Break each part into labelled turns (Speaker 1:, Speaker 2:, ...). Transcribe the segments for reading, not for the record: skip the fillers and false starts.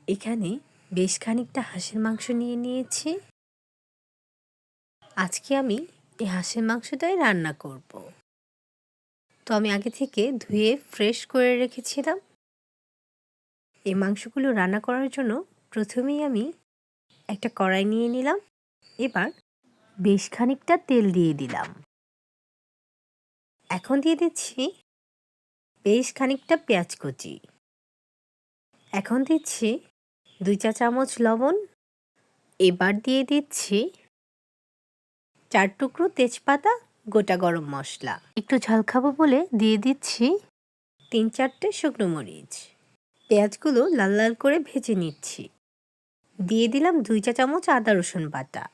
Speaker 1: এখানে বেশ খানিকটা হাঁসের মাংস নিয়ে নিয়েছি। আজকে আমি এই হাঁসের মাংসটাই রান্না করব। তো আমি আগে থেকে ধুয়ে ফ্রেশ করে রেখেছিলাম। এই মাংসগুলো রান্না করার জন্য প্রথমেই আমি একটা কড়াই নিয়ে নিলাম। এবার বেশ খানিকটা তেল দিয়ে দিলাম। এখন দিয়ে দিচ্ছি বেশ খানিকটা পেঁয়াজ কুচি। এখন দিচ্ছি 2 চা চামচ লবণ। এবার দিয়ে দিচ্ছি 4 টুকরো তেজপাতা, গোটা গরম মশলা। একটু ঝাল খাবো বলে দিয়ে দিচ্ছি 3-4টে শুকনো মরিচ। পেঁয়াজগুলো লাল লাল করে ভেজে নিচ্ছি। দিয়ে দিলাম 2 চা চামচ আদা রসুন বাটা।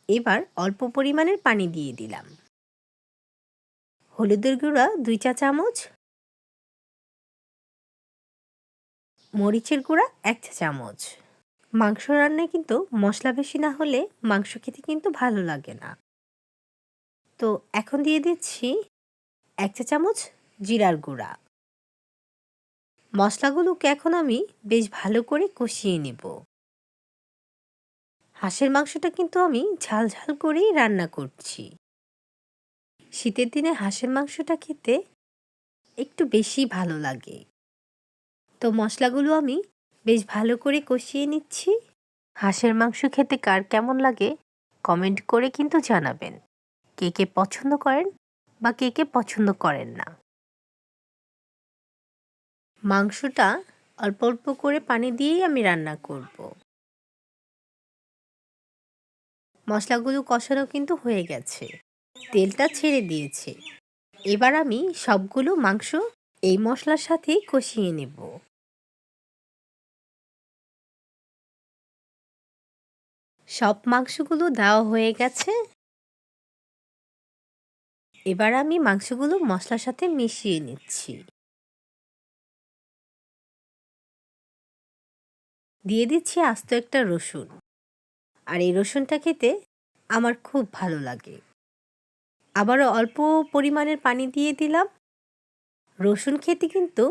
Speaker 1: এবার অল্প পরিমাণের পানি দিয়ে দিলাম। হলুদের গুঁড়া 2 চা চামচ, মরিচের গুঁড়া 1 চা চামচ। মাংস রান্নায় কিন্তু মশলা বেশি না হলে মাংস খেতে কিন্তু ভালো লাগে না। তো এখন দিয়ে দিচ্ছি 1 চা চামচ জিরার গুঁড়া। মশলাগুলোকে এখন আমি বেশ ভালো করে কষিয়ে নেব। হাঁসের মাংসটা কিন্তু আমি ঝাল ঝাল করেই রান্না করছি। শীতের দিনে হাঁসের মাংসটা খেতে একটু বেশি ভালো লাগে। তো মশলাগুলো আমি বেশ ভালো করে কষিয়ে নিচ্ছি। হাঁসের মাংস খেতে কার কেমন লাগে কমেন্ট করে কিন্তু জানাবেন। কে কে পছন্দ করেন বা কে কে পছন্দ করেন না। মাংসটা অল্প অল্প করে পানি দিয়েই আমি রান্না করব। মশলাগুলো কষানো কিন্তু হয়ে গেছে, তেলটা ছেড়ে দিয়েছে। এবার আমি সবগুলো মাংস এই মশলার সাথেই কষিয়ে নেব। সব মাংসগুলো দেওয়া হয়ে গেছে। এবার আমি মাংসগুলো মশলার সাথে মিশিয়ে নিচ্ছি। দিয়ে দিচ্ছি আস্ত একটা রসুন। আর এই রসুনটা খেতে আমার খুব ভালো লাগে। আবারও অল্প পরিমাণের পানি দিয়ে দিলাম। রসুন খেতে কিন্তু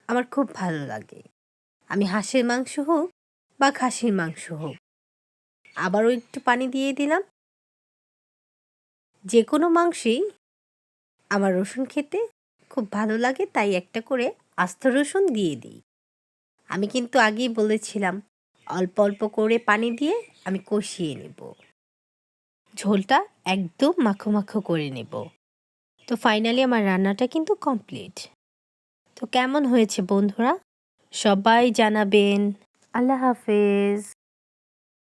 Speaker 1: আমার খুব ভালো লাগে। আমি হাঁসের মাংস হোক বা খাসির মাংস হোক, আবারও একটু পানি দিয়ে দিলাম। যে কোনো মাংসেই আমার রসুন খেতে খুব ভালো লাগে, তাই একটা করে আস্ত রসুন দিয়ে দিই। আমি কিন্তু আগেই বলেছিলাম অল্প অল্প করে পানি দিয়ে আমি কষিয়ে নেব। ঝোলটা একদম মাখো মাখো করে নেব। তো ফাইনালি আমার রান্নাটা কিন্তু কমপ্লিট। তো কেমন হয়েছে বন্ধুরা? সবাই জানাবেন। আল্লাহ হাফেজ।